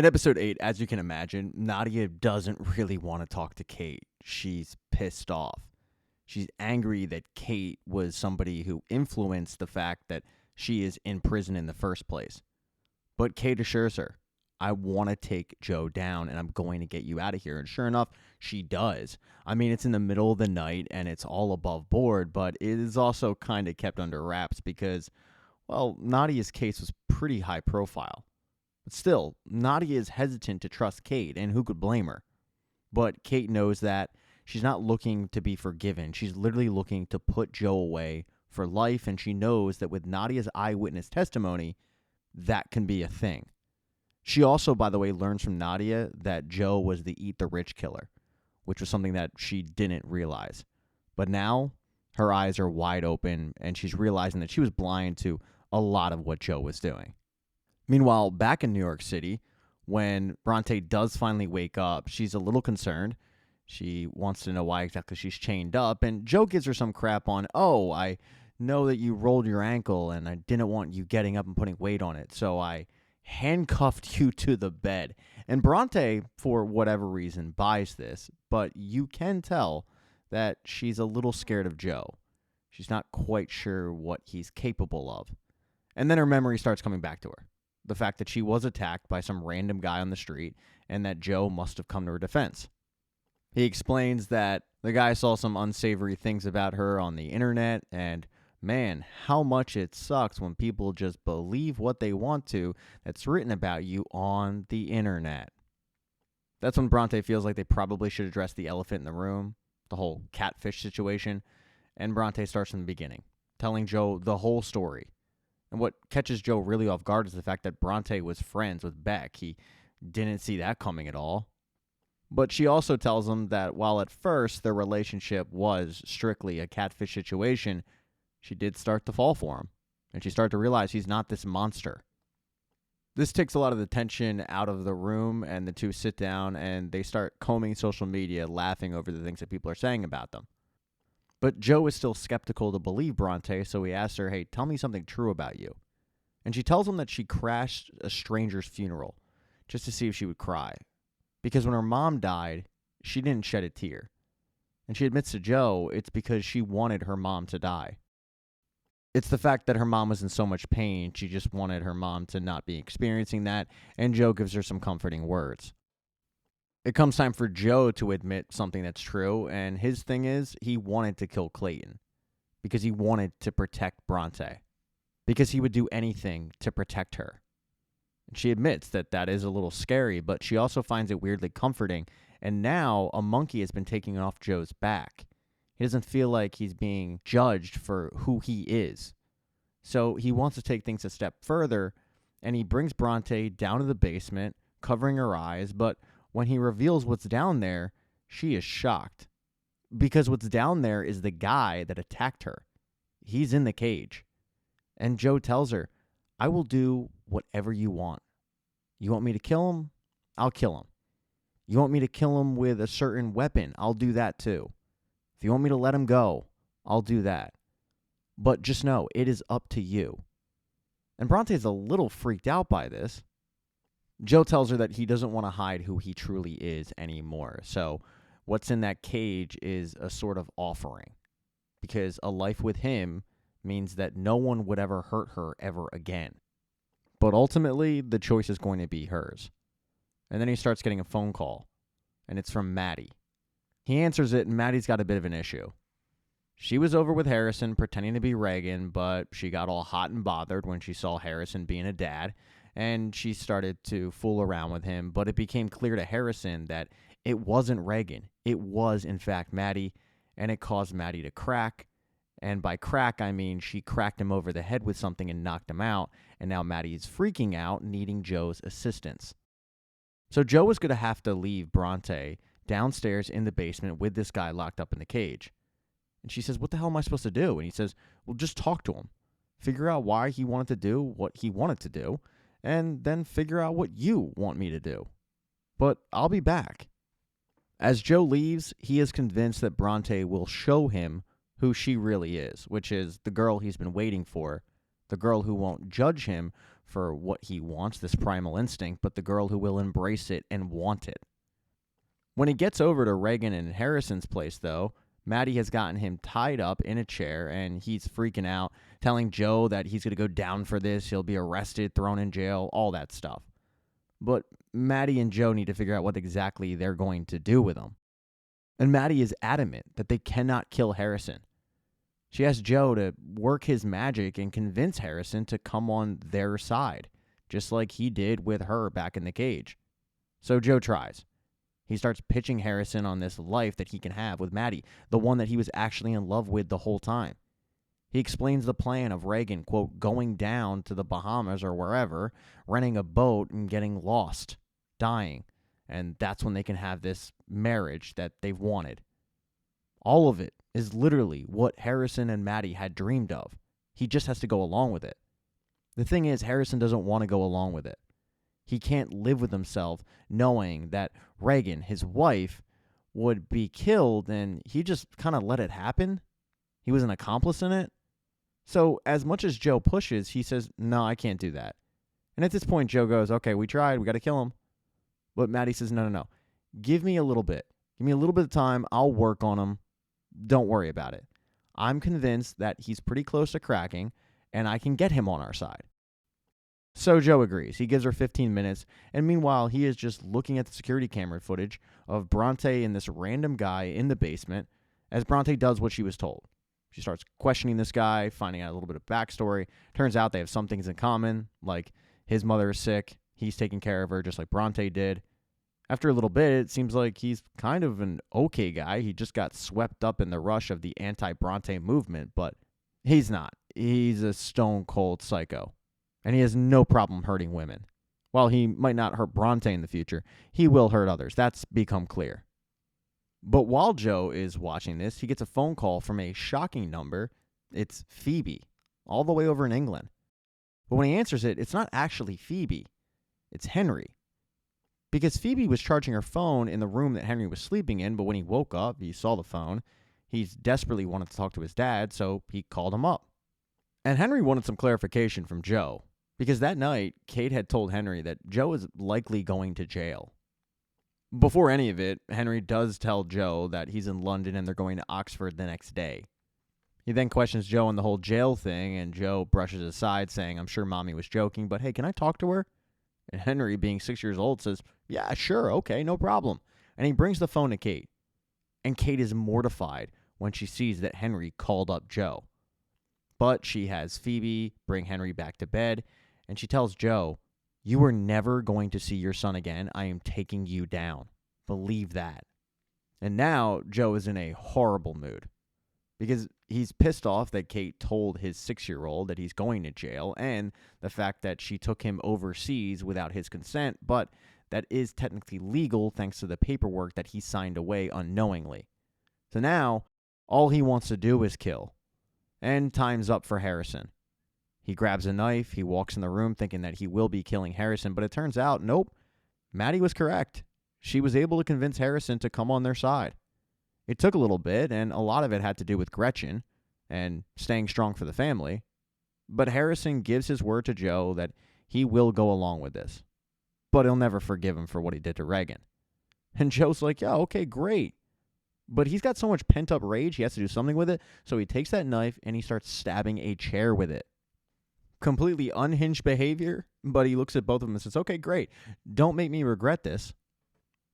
In episode 8, as you can imagine, Nadia doesn't really want to talk to Kate. She's pissed off. She's angry that Kate was somebody who influenced the fact that she is in prison in the first place. But Kate assures her, I want to take Joe down and I'm going to get you out of here. And sure enough, she does. I mean, it's in the middle of the night and it's all above board, but it is also kind of kept under wraps because, well, Nadia's case was pretty high profile. But still, Nadia is hesitant to trust Kate, and who could blame her? But Kate knows that she's not looking to be forgiven. She's literally looking to put Joe away for life, and she knows that with Nadia's eyewitness testimony, that can be a thing. She also, by the way, learns from Nadia that Joe was the eat the rich killer, which was something that she didn't realize. But now, her eyes are wide open, and she's realizing that she was blind to a lot of what Joe was doing. Meanwhile, back in New York City, when Bronte does finally wake up, she's a little concerned. She wants to know why exactly she's chained up, and Joe gives her some crap on, oh, I know that you rolled your ankle, and I didn't want you getting up and putting weight on it, so I handcuffed you to the bed. And Bronte, for whatever reason, buys this, but you can tell that she's a little scared of Joe. She's not quite sure what he's capable of. And then her memory starts coming back to her. The fact that she was attacked by some random guy on the street and that Joe must have come to her defense. He explains that the guy saw some unsavory things about her on the internet, and man, how much it sucks when people just believe what they want to that's written about you on the internet. That's when Bronte feels like they probably should address the elephant in the room, the whole catfish situation, and Bronte starts from the beginning, telling Joe the whole story. And what catches Joe really off guard is the fact that Bronte was friends with Beck. He didn't see that coming at all. But she also tells him that while at first their relationship was strictly a catfish situation, she did start to fall for him. And she started to realize he's not this monster. This takes a lot of the tension out of the room, and the two sit down and they start combing social media, laughing over the things that people are saying about them. But Joe is still skeptical to believe Bronte, so he asks her, hey, tell me something true about you. And she tells him that she crashed a stranger's funeral just to see if she would cry. Because when her mom died, she didn't shed a tear. And she admits to Joe it's because she wanted her mom to die. It's the fact that her mom was in so much pain, she just wanted her mom to not be experiencing that, and Joe gives her some comforting words. It comes time for Joe to admit something that's true, and his thing is he wanted to kill Clayton because he wanted to protect Bronte, because he would do anything to protect her. And she admits that that is a little scary, but she also finds it weirdly comforting, and now a monkey has been taking off Joe's back. He doesn't feel like he's being judged for who he is. So he wants to take things a step further, and he brings Bronte down to the basement, covering her eyes, but when he reveals what's down there, she is shocked. Because what's down there is the guy that attacked her. He's in the cage. And Joe tells her, I will do whatever you want. You want me to kill him? I'll kill him. You want me to kill him with a certain weapon? I'll do that too. If you want me to let him go, I'll do that. But just know, it is up to you. And Bronte is a little freaked out by this. Joe tells her that he doesn't want to hide who he truly is anymore. So what's in that cage is a sort of offering. Because a life with him means that no one would ever hurt her ever again. But ultimately, the choice is going to be hers. And then he starts getting a phone call. And it's from Maddie. He answers it, and Maddie's got a bit of an issue. She was over with Harrison pretending to be Reagan, but she got all hot and bothered when she saw Harrison being a dad. And she started to fool around with him, but it became clear to Harrison that it wasn't Reagan. It was, in fact, Maddie, and it caused Maddie to crack. And by crack, I mean she cracked him over the head with something and knocked him out, and now Maddie is freaking out, needing Joe's assistance. So Joe was going to have to leave Bronte downstairs in the basement with this guy locked up in the cage. And she says, what the hell am I supposed to do? And he says, well, just talk to him. Figure out why he wanted to do what he wanted to do, and then figure out what you want me to do. But I'll be back. As Joe leaves, he is convinced that Bronte will show him who she really is, which is the girl he's been waiting for, the girl who won't judge him for what he wants, this primal instinct, but the girl who will embrace it and want it. When he gets over to Reagan and Harrison's place, though, Maddie has gotten him tied up in a chair, and he's freaking out, telling Joe that he's going to go down for this, he'll be arrested, thrown in jail, all that stuff. But Maddie and Joe need to figure out what exactly they're going to do with him. And Maddie is adamant that they cannot kill Harrison. She asks Joe to work his magic and convince Harrison to come on their side, just like he did with her back in the cage. So Joe tries. He starts pitching Harrison on this life that he can have with Maddie, the one that he was actually in love with the whole time. He explains the plan of Reagan, quote, going down to the Bahamas or wherever, renting a boat and getting lost, dying. And that's when they can have this marriage that they've wanted. All of it is literally what Harrison and Maddie had dreamed of. He just has to go along with it. The thing is, Harrison doesn't want to go along with it. He can't live with himself knowing that Reagan, his wife, would be killed, and he just kind of let it happen. He was an accomplice in it. So as much as Joe pushes, he says, no, I can't do that. And at this point, Joe goes, okay, we tried. We got to kill him. But Maddie says, no. Give me a little bit. Give me a little bit of time. I'll work on him. Don't worry about it. I'm convinced that he's pretty close to cracking, and I can get him on our side. So Joe agrees. He gives her 15 minutes, and meanwhile, he is just looking at the security camera footage of Bronte and this random guy in the basement as Bronte does what she was told. She starts questioning this guy, finding out a little bit of backstory. Turns out they have some things in common, like his mother is sick. He's taking care of her just like Bronte did. After a little bit, it seems like he's kind of an okay guy. He just got swept up in the rush of the anti-Bronte movement, but he's not. He's a stone-cold psycho, and he has no problem hurting women. While he might not hurt Bronte in the future, he will hurt others. That's become clear. But while Joe is watching this, he gets a phone call from a shocking number. It's Phoebe, all the way over in England. But when he answers it, it's not actually Phoebe. It's Henry. Because Phoebe was charging her phone in the room that Henry was sleeping in, but when he woke up, he saw the phone. He desperately wanted to talk to his dad, so he called him up. And Henry wanted some clarification from Joe, because that night, Kate had told Henry that Joe is likely going to jail. Before any of it, Henry does tell Joe that he's in London and they're going to Oxford the next day. He then questions Joe on the whole jail thing, and Joe brushes aside, saying, I'm sure Mommy was joking, but hey, can I talk to her? And Henry, being 6 years old, says, yeah, sure, okay, no problem. And he brings the phone to Kate. And Kate is mortified when she sees that Henry called up Joe. But she has Phoebe bring Henry back to bed, and she tells Joe, you are never going to see your son again. I am taking you down. Believe that. And now Joe is in a horrible mood because he's pissed off that Kate told his 6-year-old that he's going to jail, and the fact that she took him overseas without his consent, but that is technically legal thanks to the paperwork that he signed away unknowingly. So now all he wants to do is kill. And time's up for Harrison. He grabs a knife, he walks in the room thinking that he will be killing Harrison, but it turns out, nope, Maddie was correct. She was able to convince Harrison to come on their side. It took a little bit, and a lot of it had to do with Gretchen and staying strong for the family, but Harrison gives his word to Joe that he will go along with this, but he'll never forgive him for what he did to Reagan. And Joe's like, yeah, okay, great. But he's got so much pent-up rage, he has to do something with it, so he takes that knife and he starts stabbing a chair with it. Completely unhinged behavior, but he looks at both of them and says, okay, great. Don't make me regret this.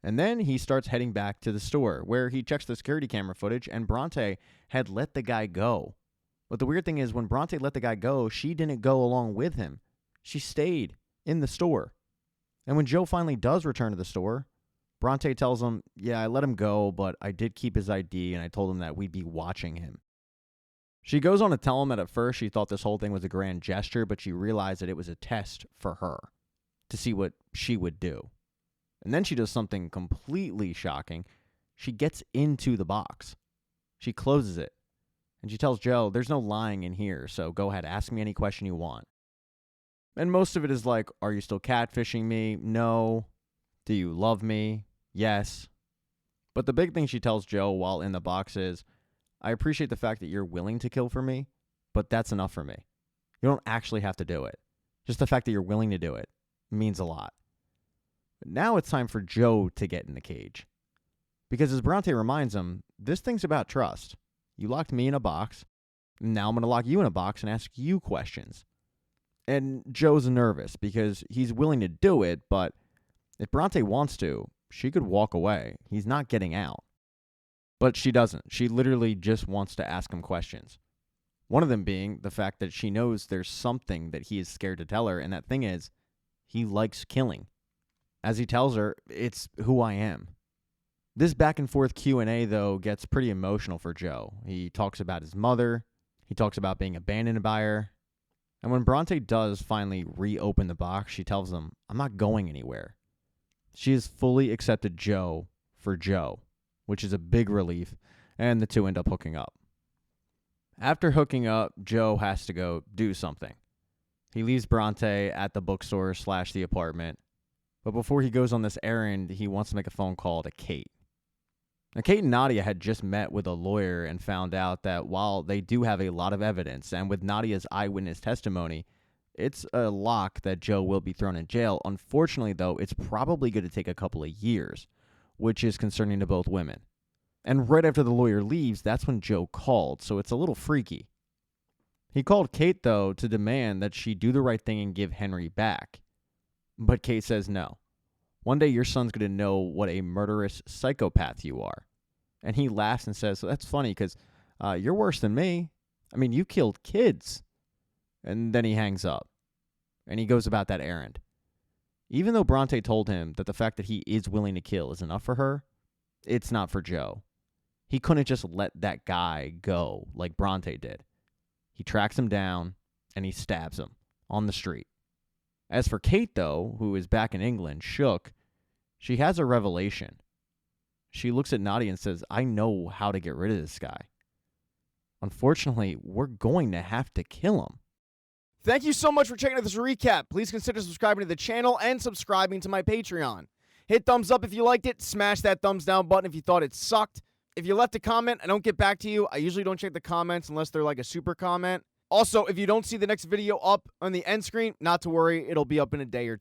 And then he starts heading back to the store, where he checks the security camera footage, and Bronte had let the guy go. But the weird thing is, when Bronte let the guy go, she didn't go along with him. She stayed in the store. And when Joe finally does return to the store, Bronte tells him, yeah, I let him go, but I did keep his ID, and I told him that we'd be watching him. She goes on to tell him that at first she thought this whole thing was a grand gesture, but she realized that it was a test for her to see what she would do. And then she does something completely shocking. She gets into the box. She closes it. And she tells Joe, there's no lying in here, so go ahead, ask me any question you want. And most of it is like, are you still catfishing me? No. Do you love me? Yes. But the big thing she tells Joe while in the box is, I appreciate the fact that you're willing to kill for me, but that's enough for me. You don't actually have to do it. Just the fact that you're willing to do it means a lot. But now it's time for Joe to get in the cage. Because as Bronte reminds him, this thing's about trust. You locked me in a box. Now I'm going to lock you in a box and ask you questions. And Joe's nervous because he's willing to do it, but if Bronte wants to, she could walk away. He's not getting out. But she doesn't. She literally just wants to ask him questions. One of them being the fact that she knows there's something that he is scared to tell her, and that thing is, he likes killing. As he tells her, it's who I am. This back and forth Q&A, though, gets pretty emotional for Joe. He talks about his mother. He talks about being abandoned by her. And when Bronte does finally reopen the box, she tells him, I'm not going anywhere. She has fully accepted Joe for Joe, which is a big relief, and the two end up hooking up. After hooking up, Joe has to go do something. He leaves Bronte at the bookstore / the apartment, but before he goes on this errand, he wants to make a phone call to Kate. Now, Kate and Nadia had just met with a lawyer and found out that while they do have a lot of evidence, and with Nadia's eyewitness testimony, it's a lock that Joe will be thrown in jail. Unfortunately, though, it's probably going to take a couple of years, which is concerning to both women. And right after the lawyer leaves, that's when Joe called, so it's a little freaky. He called Kate, though, to demand that she do the right thing and give Henry back. But Kate says no. One day your son's going to know what a murderous psychopath you are. And he laughs and says, that's funny because you're worse than me. I mean, you killed kids. And then he hangs up. And he goes about that errand. Even though Bronte told him that the fact that he is willing to kill is enough for her, it's not for Joe. He couldn't just let that guy go like Bronte did. He tracks him down and he stabs him on the street. As for Kate, though, who is back in England, shook, she has a revelation. She looks at Nadia and says, I know how to get rid of this guy. Unfortunately, we're going to have to kill him. Thank you so much for checking out this recap. Please consider subscribing to the channel and subscribing to my Patreon. Hit thumbs up if you liked it. Smash that thumbs down button if you thought it sucked. If you left a comment, I don't get back to you. I usually don't check the comments unless they're like a super comment. Also, if you don't see the next video up on the end screen, not to worry, it'll be up in a day or two.